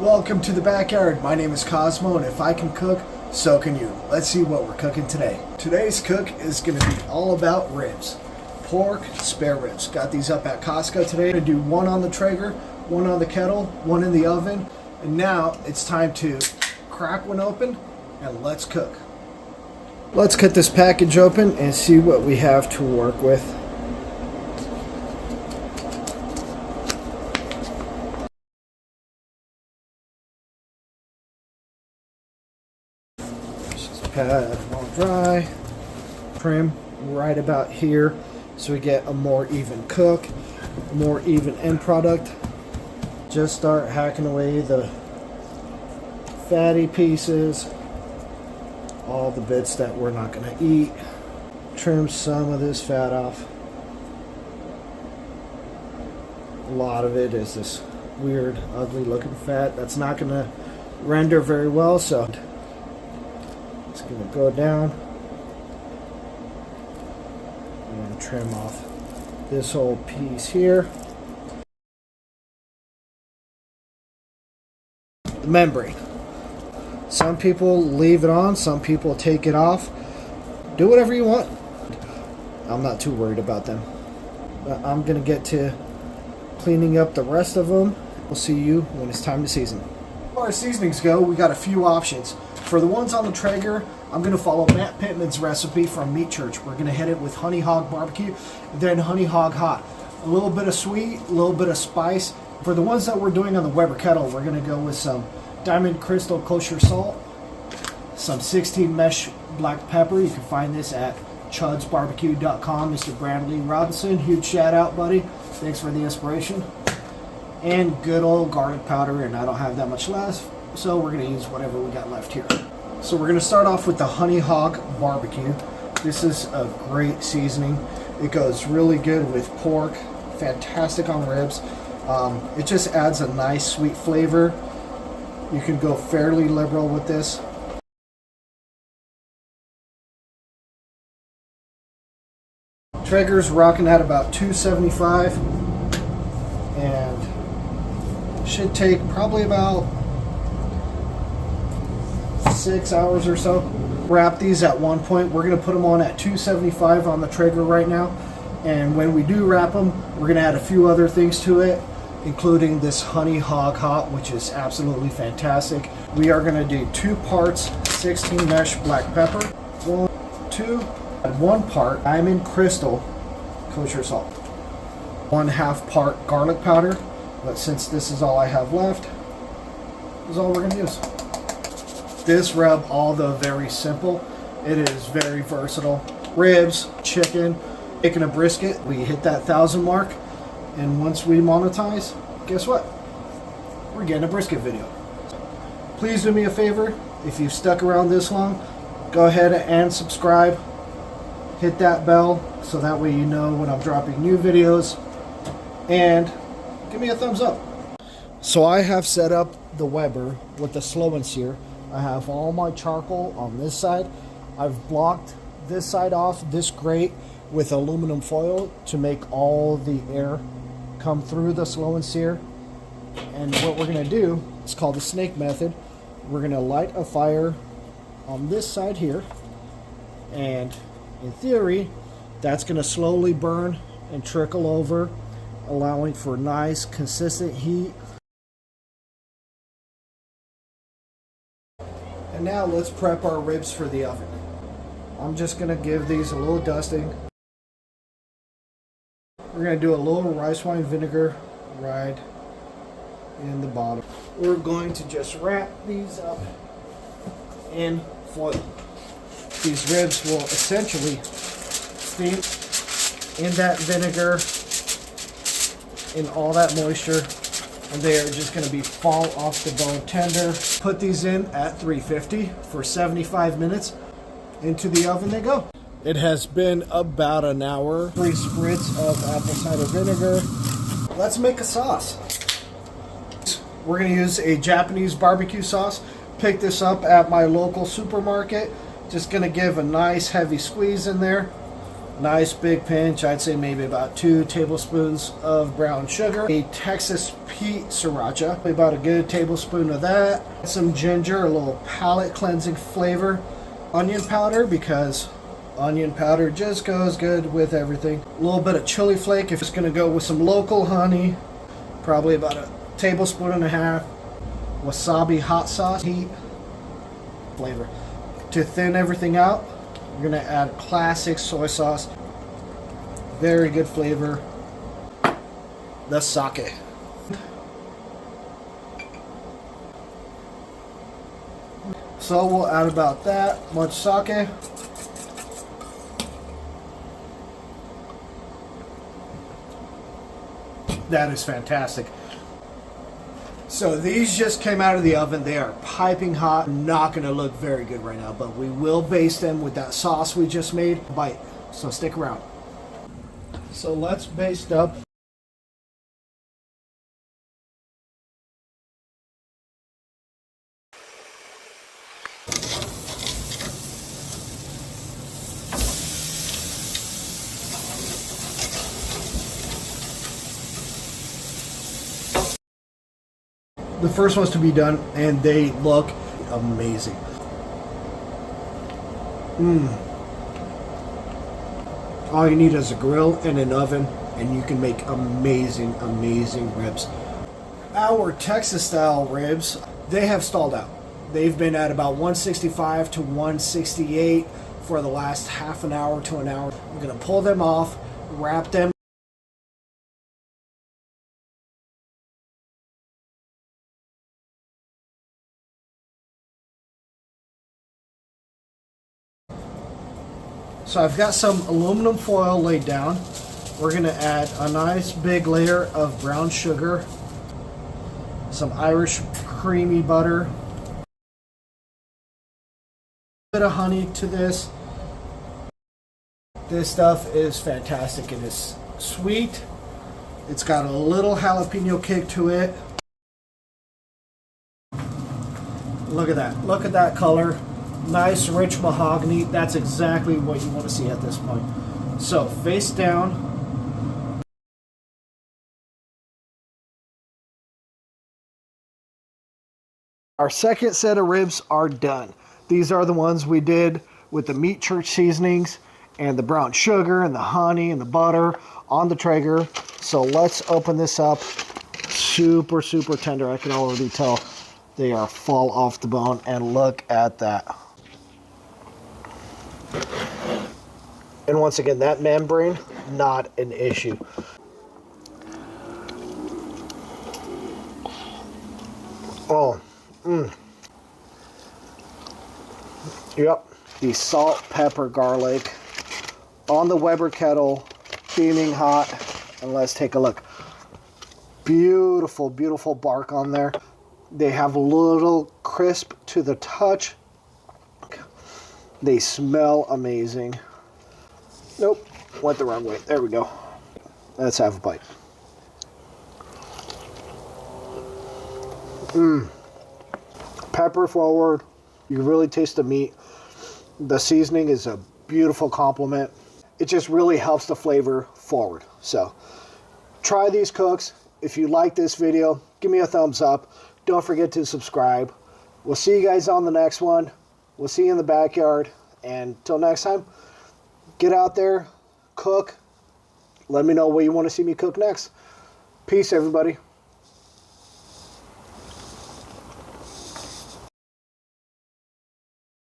Welcome to the backyard. My name is Cosmo, and if I can cook, so can you. Let's see what we're cooking today. Today's cook is going to be all about ribs. Pork, spare ribs. Got these up at Costco today. I'm going to do one on the Traeger, one on the kettle, one in the oven. And now it's time to crack one open and let's cook. Let's cut this package open and see what we have to work with. Pat all dry, trim right about here so we get a more even cook, a more even end product. Just start hacking away the fatty pieces, all the bits that we're not going to eat. Trim some of this fat off. A lot of it is this weird, ugly looking fat that's not going to render very well, so it's going to go down and trim off this whole piece here. The membrane. Some people leave it on, some people take it off. Do whatever you want. I'm not too worried about them. But I'm going to get to cleaning up the rest of them. We'll see you when it's time to season. As far as seasonings go, we got a few options. For the ones on the Traeger, I'm going to follow Matt Pittman's recipe from Meat Church. We're going to hit it with Honey Hog Barbecue, then Honey Hog Hot. A little bit of sweet, a little bit of spice. For the ones that we're doing on the Weber kettle, we're going to go with some Diamond Crystal Kosher Salt, some 16 mesh black pepper. You can find this at chudsbarbecue.com. Mr. Brandley Robinson, huge shout out, buddy. Thanks for the inspiration. And good old garlic powder, and I don't have that much left, so we're going to use whatever we got left here. So we're going to start off with the Honey Hog Barbecue. This is a great seasoning. It goes really good with pork, fantastic on ribs. It just adds a nice sweet flavor. You can go fairly liberal with this. Traeger's rocking at about 275, and should take probably about 6 hours or so. Wrap these at one point. We're going to put them on at 275 on the Traeger right now, and when we do wrap them, we're going to add a few other things to it, including this Honey Hog Hot, which is absolutely fantastic. We are going to do 2 parts 16 mesh black pepper, 1 part Diamond Crystal Kosher Salt, 1/2 part garlic powder, but since this is all I have left, this is all we're going to use. This rub, although very simple, it is very versatile. Ribs, chicken, making a brisket, we hit that 1,000 mark, and once we monetize, guess what? We're getting a brisket video. Please do me a favor, if you've stuck around this long, go ahead and subscribe. Hit that bell so that way you know when I'm dropping new videos, and give me a thumbs up. So I have set up the Weber with the slow and sear. I have all my charcoal on this side. I've blocked this side off, this grate, with aluminum foil to make all the air come through the slow and sear. And what we're going to do is called the snake method. We're going to light a fire on this side here, and in theory that's going to slowly burn and trickle over, allowing for nice consistent heat. And now let's prep our ribs for the oven. I'm just going to give these a little dusting. We're going to do a little rice wine vinegar right in the bottom. We're going to just wrap these up in foil. These ribs will essentially steam in that vinegar, in all that moisture, and they are just going to be fall off the bone tender. Put these in at 350 for 75 minutes. Into the oven they go. It has been about an hour. 3 spritz of apple cider vinegar. Let's make a sauce. We're going to use a Japanese barbecue sauce. Pick this up at my local supermarket. Just going to give a nice heavy squeeze in there. Nice big pinch, I'd say maybe about 2 tablespoons of brown sugar. A Texas Pete Sriracha, about a good tablespoon of that. Some ginger, a little palate cleansing flavor. Onion powder, because onion powder just goes good with everything. A little bit of chili flake if it's gonna go with some local honey. Probably about a tablespoon and a half. Wasabi hot sauce, heat, flavor. To thin everything out, we're gonna add classic soy sauce. Very good flavor. The sake. So we'll add about that much sake. That is fantastic. So these just came out of the oven. They are piping hot. Not going to look very good right now, but we will baste them with that sauce we just made. Bite. So stick around. So let's baste up. The first ones to be done, and they look amazing. All you need is a grill and an oven, and you can make amazing, amazing ribs. Our Texas style ribs, they have stalled out. They've been at about 165 to 168 for the last half an hour to an hour. I'm gonna pull them off, wrap them. So I've got some aluminum foil laid down. We're gonna add a nice big layer of brown sugar, some Irish creamy butter, a bit of honey to this. This stuff is fantastic. It is sweet. It's got a little jalapeno kick to it. Look at that. Look at that color. Nice rich mahogany. That's exactly what you want to see at this point. So face down. Our second set of ribs are done. These are the ones we did with the meat church seasonings and the brown sugar and the honey and the butter on the Traeger. So let's open this up. Super, super tender. I can already tell they are fall off the bone, and look at that. And once again, that membrane, not an issue. Oh, Yep. The salt, pepper, garlic on the Weber kettle, steaming hot. And let's take a look. Beautiful, beautiful bark on there. They have a little crisp to the touch. They smell amazing. Nope, went the wrong way. There we go. Let's have a bite. Pepper forward. You can really taste the meat. The seasoning is a beautiful complement. It just really helps the flavor forward. So try these cooks. If you like this video, give me a thumbs up. Don't forget to subscribe. We'll see you guys on the next one. We'll see you in the backyard. And until next time, get out there, cook. Let me know what you want to see me cook next. Peace, everybody.